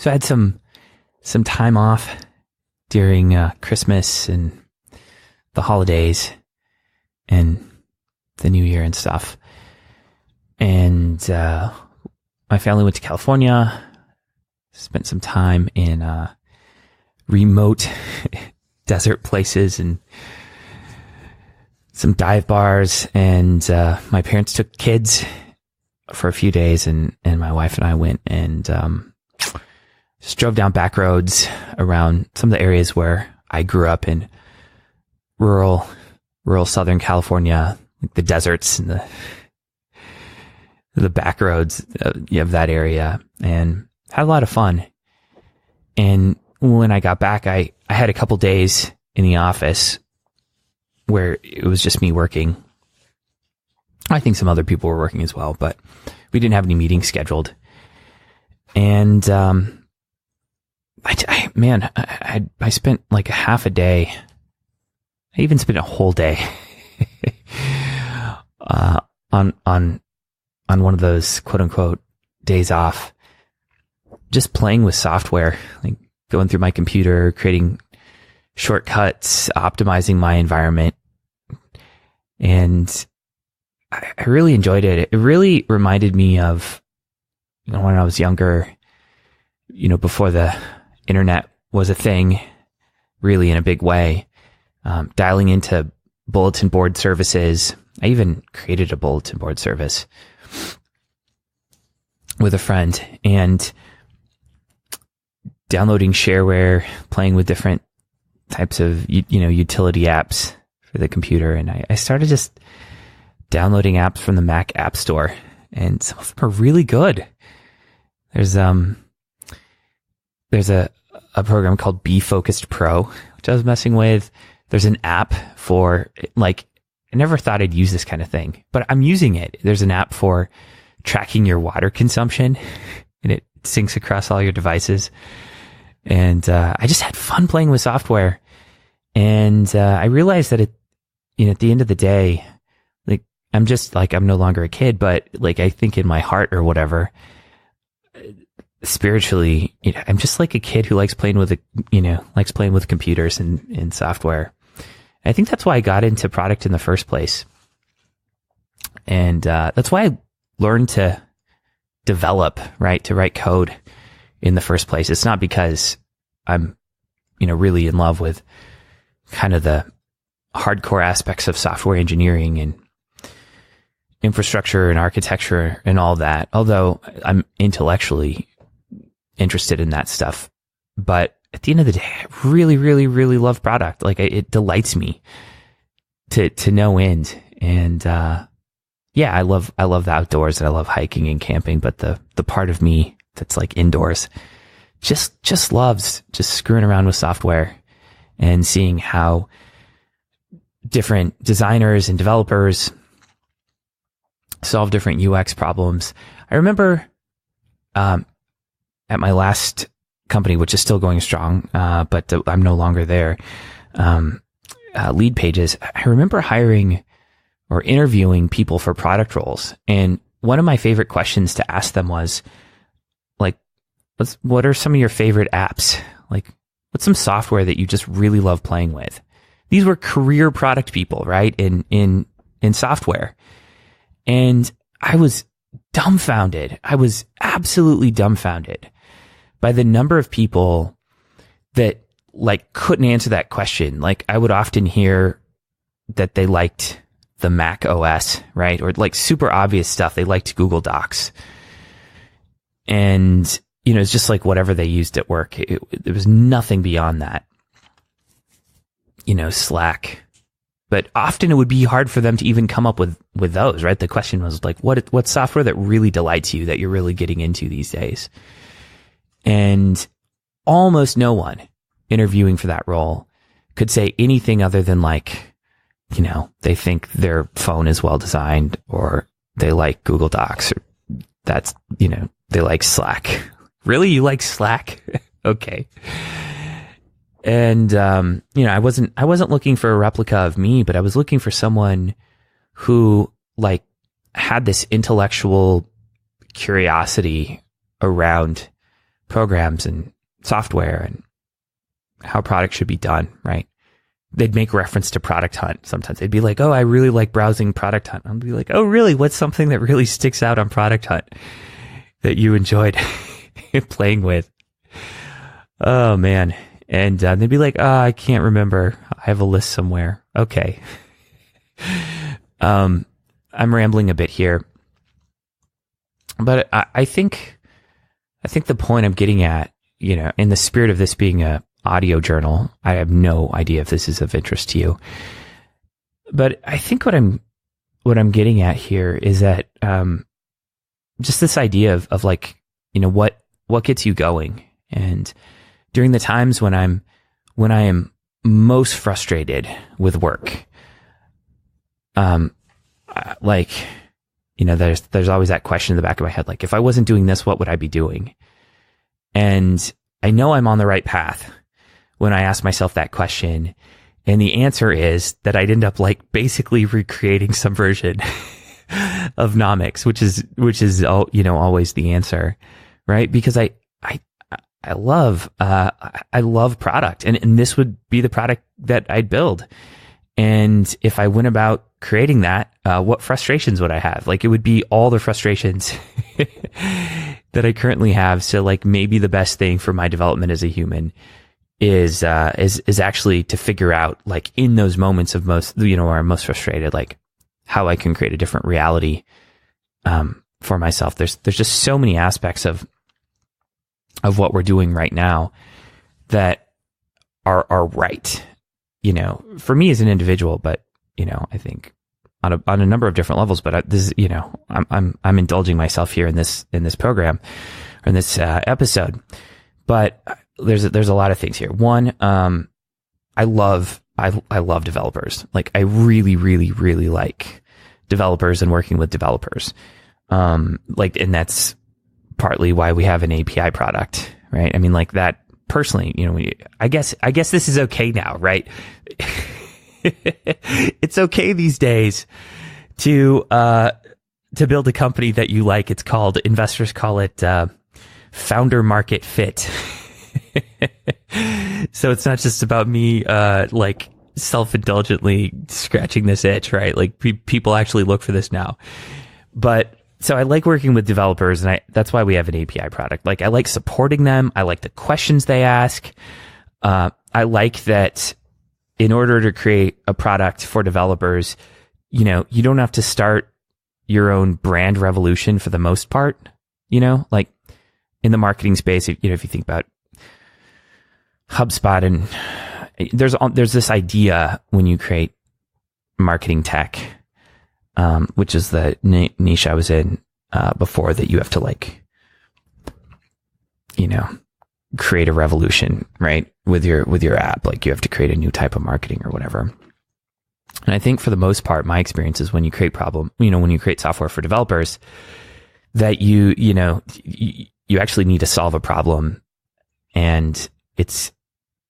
So I had some time off during Christmas and the holidays and the New Year and stuff. And my family went to California, spent some time in remote desert places and some dive bars. And my parents took kids for a few days, and my wife and I went and just drove down back roads around some of the areas where I grew up in rural Southern California, like the deserts and the back roads of that area, and had a lot of fun. And when I got back, I had a couple days in the office where it was just me working. I think some other people were working as well, but we didn't have any meetings scheduled. And I spent like a half a day. I even spent a whole day on one of those quote unquote days off, just playing with software, like going through my computer, creating shortcuts, optimizing my environment. And I really enjoyed it. It really reminded me of, when I was younger, before the internet was a thing, really in a big way, dialing into bulletin board services. I even created a bulletin board service with a friend, and downloading shareware, playing with different types of, utility apps for the computer. And I started just downloading apps from the Mac App Store, and some of them are really good. There's a program called Be Focused Pro, which I was messing with. There's an app for, like, I never thought I'd use this kind of thing, but I'm using it. There's an app for tracking your water consumption, and it syncs across all your devices. And I just had fun playing with software. And I realized that at the end of the day, like, I'm no longer a kid, but like, I think in my heart or whatever, spiritually, I'm just like a kid who likes playing with computers and software. I think that's why I got into product in the first place. And that's why I learned to develop, right? To write code in the first place. It's not because I'm, really in love with kind of the hardcore aspects of software engineering and infrastructure and architecture and all that, although I'm intellectually interested in that stuff. But at the end of the day, I really, really, really love product. Like, it delights me to no end. And I love the outdoors, and I love hiking and camping. But the part of me that's like indoors just loves just screwing around with software and seeing how different designers and developers solve different UX problems. I remember at my last company, which is still going strong, but I'm no longer there, Lead Pages, I remember hiring or interviewing people for product roles. And one of my favorite questions to ask them was, like, what are some of your favorite apps? Like, what's some software that you just really love playing with? These were career product people, right? In software. And I was dumbfounded. I was absolutely dumbfounded by the number of people that like couldn't answer that question. Like, I would often hear that they liked the Mac OS, right? Or like super obvious stuff. They liked Google Docs. And, it's just like whatever they used at work. There was nothing beyond that. Slack. But often it would be hard for them to even come up with those, right? The question was like, what software that really delights you, that you're really getting into these days? And almost no one interviewing for that role could say anything other than like, they think their phone is well designed, or they like Google Docs, or that's, they like Slack. Really? You like Slack? Okay. And, I wasn't looking for a replica of me, but I was looking for someone who like had this intellectual curiosity around programs and software and how products should be done, right? They'd make reference to Product Hunt. Sometimes they'd be like, oh, I really like browsing Product Hunt. I'd be like, oh, really? What's something that really sticks out on Product Hunt that you enjoyed playing with? Oh, man. And they'd be like, oh, I can't remember. I have a list somewhere. Okay. I'm rambling a bit here. But I think the point I'm getting at, in the spirit of this being a audio journal, I have no idea if this is of interest to you. But I think what I'm getting at here is that just this idea of like, what gets you going. And during the times when I am most frustrated with work, there's always that question in the back of my head, like, if I wasn't doing this, what would I be doing? And I know I'm on the right path when I ask myself that question. And the answer is that I'd end up like basically recreating some version of Nomics, which is always the answer, right? Because I love product, and this would be the product that I'd build. And if I went about creating that, what frustrations would I have? Like, it would be all the frustrations that I currently have. So like, maybe the best thing for my development as a human is actually to figure out, like, in those moments of where I'm most frustrated, like how I can create a different reality, for myself. There's just so many aspects of what we're doing right now that are right, for me as an individual, but, I think on a number of different levels, but this is, I'm indulging myself here in this program or in this episode, but there's a lot of things here. One, I love developers. Like, I really, really, really like developers and working with developers. And that's partly why we have an API product, right? I mean, like, that personally, I guess this is okay now, right? It's okay these days to build a company that you like. It's called, investors call it, founder market fit. So it's not just about me, like, self-indulgently scratching this itch, right? Like, people actually look for this now. But so I like working with developers, and that's why we have an API product. Like, I like supporting them. I like the questions they ask. I like that in order to create a product for developers, you don't have to start your own brand revolution for the most part, like in the marketing space. If you think about HubSpot, and there's this idea when you create marketing tech, which is the niche I was in before, that you have to, like, create a revolution, right? With your app, like, you have to create a new type of marketing or whatever. And I think for the most part, my experience is when you create when you create software for developers, that you actually need to solve a problem, and it's,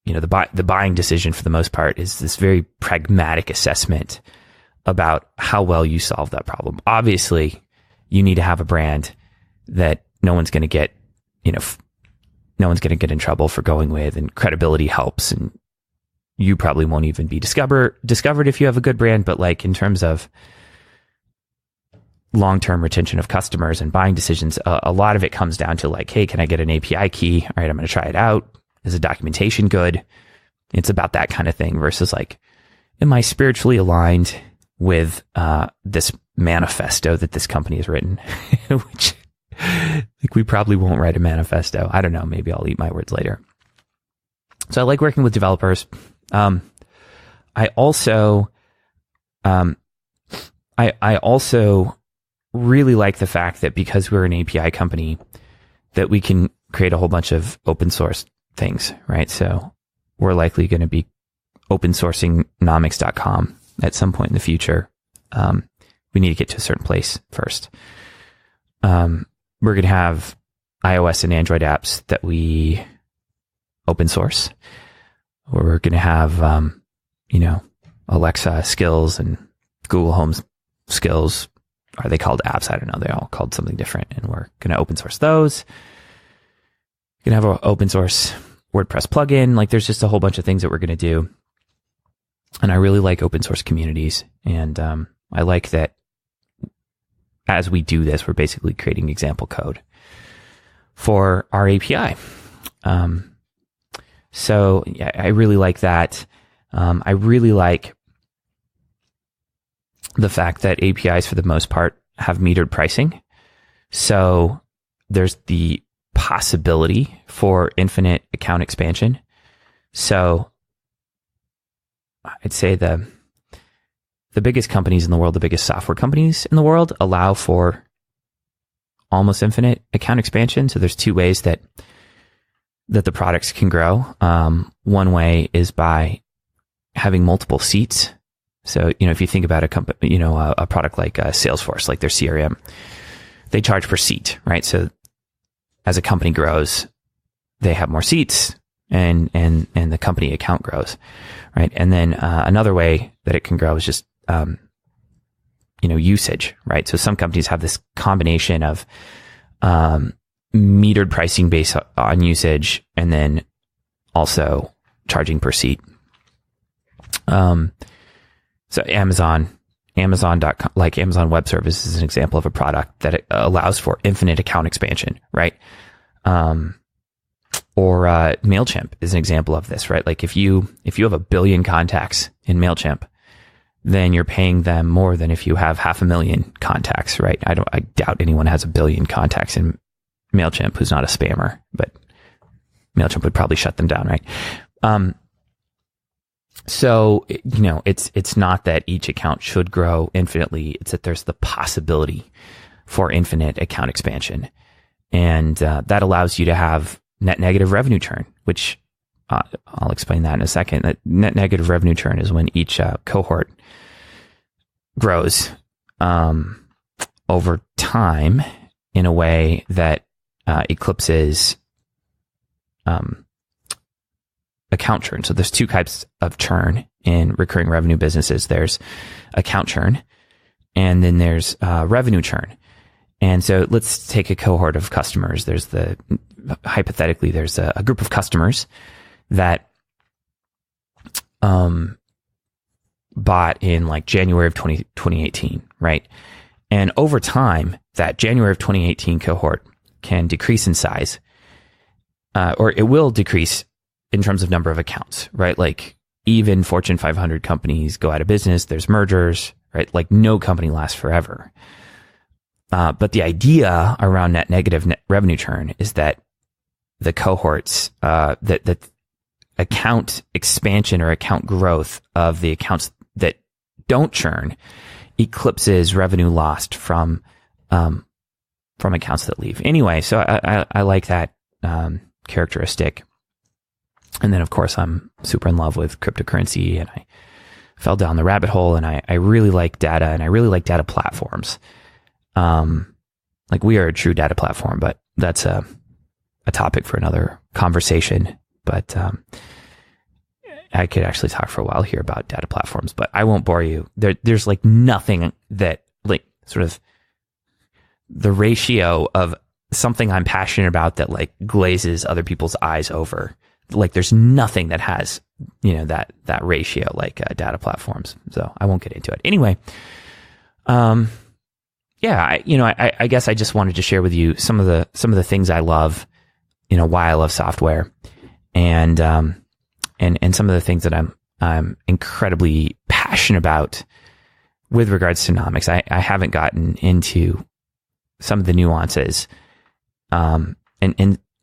the buying decision for the most part is this very pragmatic assessment about how well you solve that problem. Obviously, you need to have a brand that no one's going to get in trouble for going with, and credibility helps. And you probably won't even be discovered if you have a good brand. But, like, in terms of long-term retention of customers and buying decisions, a lot of it comes down to, like, hey, can I get an API key? All right, I'm going to try it out. Is the documentation good? It's about that kind of thing versus, like, am I spiritually aligned with this manifesto that this company has written? Which, like, we probably won't write a manifesto. I don't know. Maybe I'll eat my words later. So I like working with developers. I also really like the fact that because we're an API company, that we can create a whole bunch of open source things, right? So we're likely going to be open sourcing nomics.com at some point in the future. We need to get to a certain place first. We're going to have iOS and Android apps that we open source. We're going to have, Alexa skills and Google Home skills. Are they called apps? I don't know. They're all called something different. And we're going to open source those. can have an open source WordPress plugin. Like there's just a whole bunch of things that we're going to do. And I really like open source communities. And I like that as we do this, we're basically creating example code for our API. So yeah, I really like that. I really like the fact that APIs, for the most part, have metered pricing. So there's the possibility for infinite account expansion. So I'd say the biggest companies in the world, the biggest software companies in the world, allow for almost infinite account expansion. So there's two ways that the products can grow. One way is by having multiple seats. So, if you think about a company, a product like Salesforce, like their CRM, they charge per seat, right? So as a company grows, they have more seats and the company account grows, right? And then another way that it can grow is just, usage, right? So some companies have this combination of metered pricing based on usage and then also charging per seat. So Amazon.com, like Amazon Web Services is an example of a product that it allows for infinite account expansion, right? Or MailChimp is an example of this, right? Like if you have 1 billion contacts in MailChimp, then you're paying them more than if you have 500,000 contacts, right? I doubt anyone has 1 billion contacts in MailChimp who's not a spammer, but MailChimp would probably shut them down, right? So, it's not that each account should grow infinitely. It's that there's the possibility for infinite account expansion. And that allows you to have net negative revenue churn, which I'll explain that in a second. That net negative revenue churn is when each cohort grows over time in a way that eclipses account churn. So there's two types of churn in recurring revenue businesses. There's account churn, and then there's revenue churn. And so let's take a cohort of customers. Hypothetically, there's a group of customers that bought in like January of 2018, right? And over time, that January of 2018 cohort can decrease in size, or it will decrease in terms of number of accounts, right? Like even Fortune 500 companies go out of business. There's mergers, right? Like no company lasts forever. But the idea around net negative net revenue churn is that the cohorts, that account expansion or account growth of the accounts that don't churn eclipses revenue lost from accounts that leave. Anyway, so I like that characteristic. And then, of course, I'm super in love with cryptocurrency, and I fell down the rabbit hole, and I really like data, and I really like data platforms. Like we are a true data platform, but that's a topic for another conversation. But I could actually talk for a while here about data platforms, but I won't bore you. There's like nothing that like sort of the ratio of something I'm passionate about that like glazes other people's eyes over. Like there's nothing that has, that ratio like data platforms. So I won't get into it. Anyway, I guess I just wanted to share with you some of the things I love, why I love software, and some of the things that I'm incredibly passionate about with regards to nomics. I haven't gotten into some of the nuances,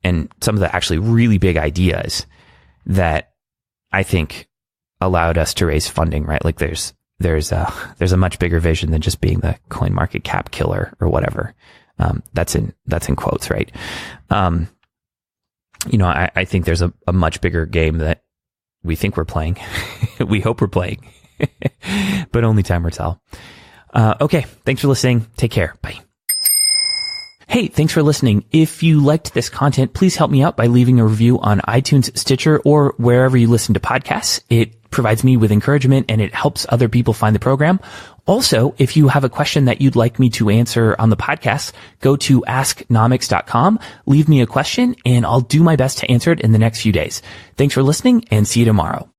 and some of the actually really big ideas that I think allowed us to raise funding, right? Like there's a much bigger vision than just being the coin market cap killer or whatever. That's in quotes, right? I think there's a much bigger game that we think we're playing. We hope we're playing, but only time will tell. Okay. Thanks for listening. Take care. Bye. Hey, thanks for listening. If you liked this content, please help me out by leaving a review on iTunes, Stitcher, or wherever you listen to podcasts. It provides me with encouragement and it helps other people find the program. Also, if you have a question that you'd like me to answer on the podcast, go to asknomics.com, leave me a question, and I'll do my best to answer it in the next few days. Thanks for listening, and see you tomorrow.